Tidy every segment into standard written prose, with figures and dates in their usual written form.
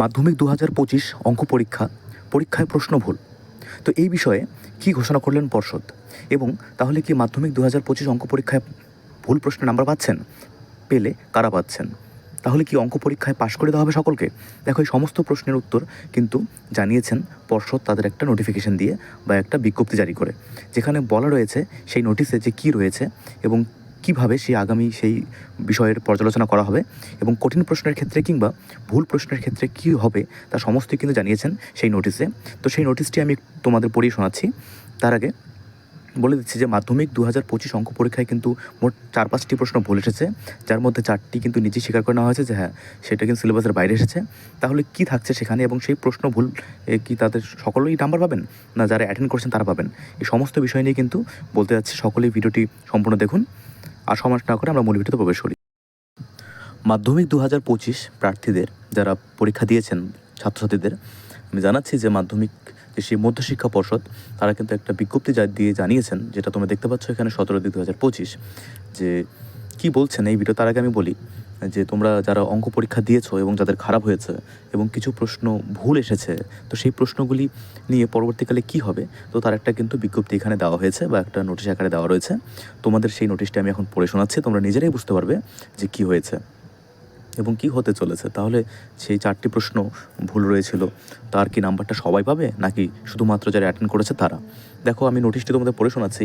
মাধ্যমিক 2025 অঙ্ক পরীক্ষায় প্রশ্ন ভুল। তো এই বিষয়ে কী ঘোষণা করলেন পর্ষদ, এবং তাহলে কি মাধ্যমিক 2025 অঙ্ক পরীক্ষায় ভুল প্রশ্নের নাম্বার পাচ্ছেন? পেলে কারা পাচ্ছেন? তাহলে কি অঙ্ক পরীক্ষায় পাশ করে দেওয়া হবে সকলকে? দেখো, এই সমস্ত প্রশ্নের উত্তর কিন্তু জানিয়েছেন পর্ষদ তাদের একটা নোটিফিকেশন দিয়ে বা একটা বিজ্ঞপ্তি জারি করে, যেখানে বলা রয়েছে সেই নোটিশে যে কী রয়েছে এবং কিভাবে সেই বিষয়ের পর্যালোচনা করা হবে, এবং কঠিন প্রশ্নের ক্ষেত্রে কিংবা ভুল প্রশ্নের ক্ষেত্রে কী হবে তা সমস্তই কিন্তু জানিয়েছেন সেই নোটিশে। তো সেই নোটিশটি আমি তোমাদের পড়িয়ে শোনাচ্ছি। তার আগে বলে দিচ্ছি যে মাধ্যমিক 2025 অঙ্ক পরীক্ষায় কিন্তু মোট 4-5টি প্রশ্ন ভুল এসেছে, যার মধ্যে 4টি কিন্তু নিজেই স্বীকার করে নেওয়া হয়েছে যে হ্যাঁ, সেটা কিন্তু সিলেবাসের বাইরে এসেছে। তাহলে কি থাকছে সেখানে, এবং সেই প্রশ্ন ভুল কি তাদের সকলেই নাম্বার পাবেন, না যারা অ্যাটেন্ড করছেন তারা পাবেন? এই সমস্ত বিষয় নিয়ে কিন্তু বলতে যাচ্ছি। সকলেই ভিডিওটি সম্পূর্ণ দেখুন। আর সময় না করে আমরা মূল ভিডিওতে প্রবেশ করি। মাধ্যমিক 2025 প্রার্থীদের যারা পরীক্ষা দিয়েছেন, ছাত্রছাত্রীদের আমি জানাচ্ছি যে মাধ্যমিক যে সেই মধ্যশিক্ষা পর্ষদ তারা কিন্তু একটা বিজ্ঞপ্তি দিয়ে জানিয়েছেন, যেটা তোমরা দেখতে পাচ্ছ এখানে 17/2/2025, যে কি বলছেন এই ভিডিও। তার আগে আমি বলি যে তোমরা যারা অঙ্ক পরীক্ষা দিয়েছো এবং যাদের খারাপ হয়েছে এবং কিছু প্রশ্ন ভুল এসেছে, তো সেই প্রশ্নগুলি নিয়ে পরবর্তীকালে কি হবে, তো তার একটা কিন্তু বিজ্ঞপ্তি এখানে দেওয়া হয়েছে বা একটা নোটিশ আকারে দেওয়া রয়েছে। তোমাদের সেই নোটিশটি আমি এখন পড়ে শোনাচ্ছি, তোমরা নিজেরাই বুঝতে পারবে যে কি হয়েছে এবং কি হতে চলেছে। তাহলে সেই 4টি প্রশ্ন ভুল রয়েছিল, তার কি নাম্বারটা সবাই পাবে নাকি শুধুমাত্র যারা অ্যাটেন্ড করেছে তারা? দেখো, আমি নোটিশটি তোমাদের পড়ে শোনাচ্ছি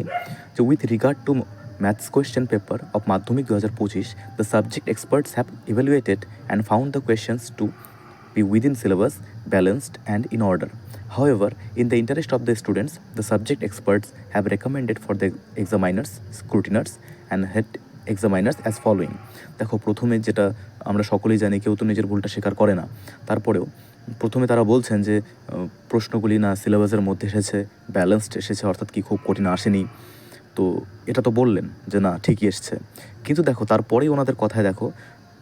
যে with regard to maths question paper of মাধ্যমিক 2025, the subject experts have evaluated and found the questions to be within syllabus, balanced and in order. However, in the interest of the students, the subject experts have recommended for the examiners, scrutiners and head examiners as following. দেখো, প্রথমে যেটা আমরা সকলেই জানি, কেউ তো নিজের ভুলটা স্বীকার করে না, তারপরেও প্রথমে তারা বলছেন যে প্রশ্নগুলি না সিলেবাসের মধ্যে এসেছে, ব্যালেন্সড এসেছে, অর্থাৎ কি খুব কঠিন আসেনি। তো এটা তো বললেন যে না, ঠিকই এসছে, কিন্তু দেখো তারপরেই ওনাদের কথায় দেখো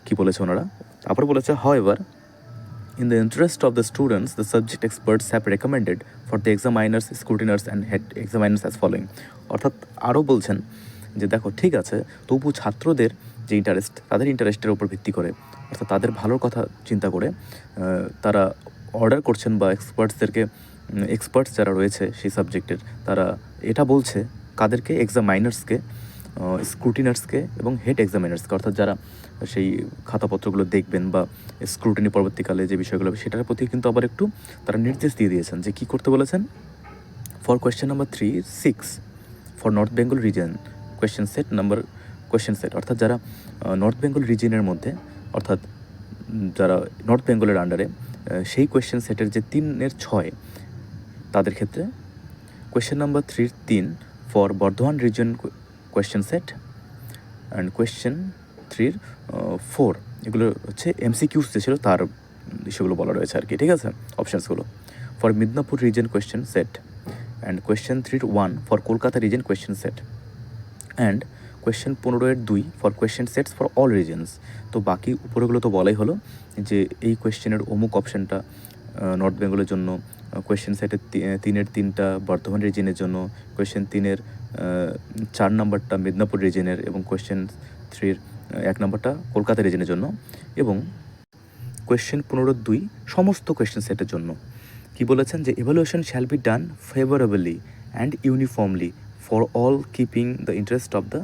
কি বলেছে ওনারা। তারপরে বলেছে, however, in the interest of the students, the subject experts have recommended for the examiners, scrutiners and head examiners as following. অর্থাৎ আরও বলছেন যে দেখো, ঠিক আছে, তবু ছাত্রদের যে ইন্টারেস্ট, তাদের ইন্টারেস্টের উপর ভিত্তি করে, অর্থাৎ তাদের ভালোর কথা চিন্তা করে তারা অর্ডার করছেন বা এক্সপার্টস যারা রয়েছে সেই সাবজেক্টের, তারা এটা বলছে কাদেরকে? এক্সামাইনার্সকে, স্ক্রুটিনার্সকে এবং হেড এক্সামিনার্সকে, অর্থাৎ যারা সেই খাতাপত্রগুলো দেখবেন বা স্ক্রুটিনি পরবর্তীকালে যে বিষয়গুলো হবে সেটার প্রতি কিন্তু আবার একটু তারা নির্দেশ দিয়ে দিয়েছেন যে কী করতে বলেছেন। For question number 3-6 for north Bengal reason question set, অর্থাৎ যারা নর্থ বেঙ্গল রিজনের মধ্যে, অর্থাৎ যারা নর্থ বেঙ্গলের আন্ডারে সেই কোয়েশ্চেন সেটের যে 3-6 তাদের ক্ষেত্রে, question number 3 for Bardhaman reason question set and question 3-4 এগুলো হচ্ছে এমসিকিউস যে ছিল তার সেগুলো বলা রয়েছে আর কি, ঠিক আছে, অপশানসগুলো। For Midnapore region question set and question 3-1 for Kolkata region question set and question 15-2 for question sets for all regions. তো বাকি উপরেগুলো তো বলাই হলো যে এই কোয়েশ্চেনের অমুক অপশানটা নর্থ বেঙ্গলের জন্য, কোয়েশ্চেন সেটের 3-3টা বর্ধমান রিজনের জন্য, কোয়েশ্চেন 3-এর 4 নম্বরটা মিদনাপুর রিজনের এবং কোয়েশ্চেন 3-এর 1 নম্বরটা কলকাতা রিজনের জন্য, এবং কোয়েশ্চেন 15-2 সমস্ত কোয়েশ্চেন সেটের জন্য। কি বলেছেন যে evaluation shall be done favorably and uniformly for all, keeping the interest of the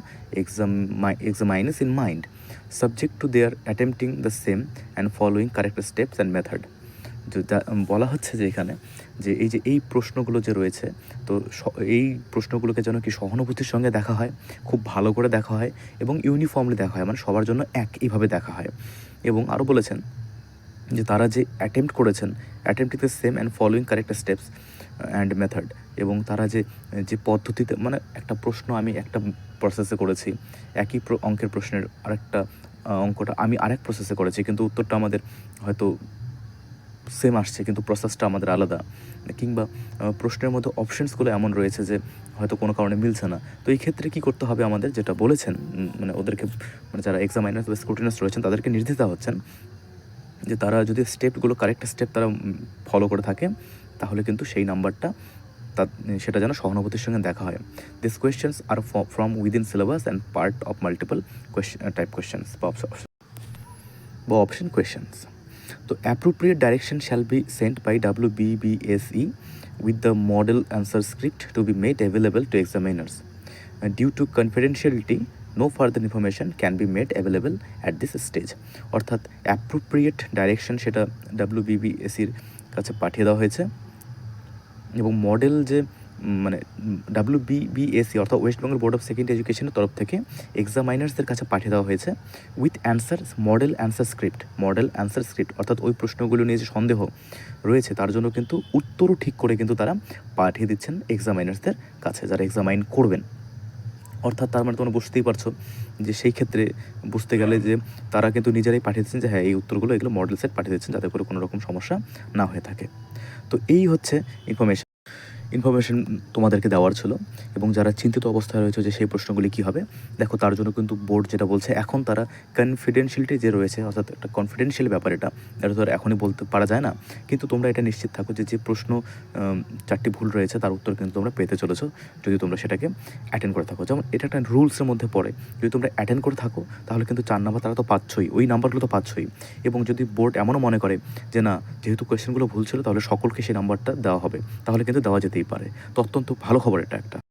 examiners in mind, subject to their attempting the same and following correct steps and method. বলা হচ্ছে যে এখানে যে এই প্রশ্নগুলো যে রয়েছে, তো এই প্রশ্নগুলোকে যেন কি সহানুভূতির সঙ্গে দেখা হয়, খুব ভালো করে দেখা হয় এবং ইউনিফর্মলি দেখা হয়, মানে সবার জন্য এইভাবে দেখা হয়। এবং আরও বলেছেন যে তারা যে অ্যাটেম্প্ট করেছেন, attempting the same and following correct steps and method, এবং তারা যে পদ্ধতিতে, মানে একটা প্রশ্ন আমি একটা প্রসেসে করেছি, একই অঙ্কের প্রশ্নের আরেকটা অঙ্কটা আমি আরেক প্রসেসে করেছি, কিন্তু উত্তরটা আমাদের হয়তো সেম আসছে কিন্তু প্রসেসটা আমাদের আলাদা, কিংবা প্রশ্নের মধ্যে অপশানসগুলো এমন রয়েছে যে হয়তো কোনো কারণে মিলছে না। তো এই ক্ষেত্রে কী করতে হবে আমাদের, যেটা বলেছেন মানে ওদেরকে, মানে যারা এক্সামাইনার্স বা স্ক্রুটিনার্স রয়েছেন তাদেরকে নির্দেশ দেওয়া হচ্ছেন যে তারা যদি স্টেপগুলো কারেক্ট স্টেপ তারা ফলো করে থাকে, তাহলে কিন্তু সেই নাম্বারটা সেটা যেন সহানুভূতির সঙ্গে দেখা হয়। This questions are from within syllabus and part of multiple type questions বা অপশন কোয়েশ্চেন্স। তো appropriate direction shall be sent by WBBSE with the model answer script to be made available to examiners. Due to confidentiality, no further information can be made available at this stage. অর্থাৎ appropriate direction সেটা WBBSEর কাছে পাঠিয়ে দেওয়া হয়েছে এবং model যে মানে WBBSE অর্থাৎ West Bengal board of secondary এডুকেশনের তরফ থেকে এক্সামাইনার্সদের কাছে পাঠিয়ে দেওয়া হয়েছে with answer model answer script অর্থাৎ ওই প্রশ্নগুলো নিয়ে যে সন্দেহ রয়েছে তার জন্য কিন্তু উত্তরও ঠিক করে কিন্তু তারা পাঠিয়ে দিচ্ছেন এক্সামাইনার্সদের কাছে যারা এক্সামাইন করবেন। অর্থাৎ তার মানে তোমরা বুঝতেই পারছো যে সেই ক্ষেত্রে বুঝতে গেলে যে তারা কিন্তু নিজেরাই পাঠিয়ে দিচ্ছেন যে হ্যাঁ এই উত্তরগুলো এগুলো মডেল সেট পাঠিয়ে দিচ্ছেন যাতে করে কোনো রকম সমস্যা না হয়ে থাকে। তো এই হচ্ছে ইনফরমেশন তোমাদেরকে দেওয়ার ছিল এবং যারা চিন্তিত অবস্থায় রয়েছে যে সেই প্রশ্নগুলি কী হবে, দেখো তার জন্য কিন্তু বোর্ড যেটা বলছে এখন তারা কনফিডেন্সিয়ালিটি যে রয়েছে অর্থাৎ একটা কনফিডেন্সিয়াল ব্যাপার এটা তো আর এখনই বলতে পারা যায় না, কিন্তু তোমরা এটা নিশ্চিত থাকো যে যে প্রশ্ন 4টি ভুল রয়েছে তার উত্তর কিন্তু তোমরা পেতে চলেছো যদি তোমরা সেটাকে অ্যাটেন্ড করে থাকো। যেমন এটা একটা রুলসের মধ্যে পড়ে, যদি তোমরা অ্যাটেন্ড করে থাকো তাহলে কিন্তু 4 নাম্বার তারা তো পাচ্ছই, ওই নাম্বারগুলো তো পাচ্ছই। এবং যদি বোর্ড এমনও মনে করে যে না যেহেতু কোয়েশ্চেনগুলো ভুল ছিল তাহলে সকলকে সেই নাম্বারটা দেওয়া হবে, তাহলে কিন্তু দেওয়া যেতেই পারে। তো অত্যন্ত ভালো খবর এটা একটা।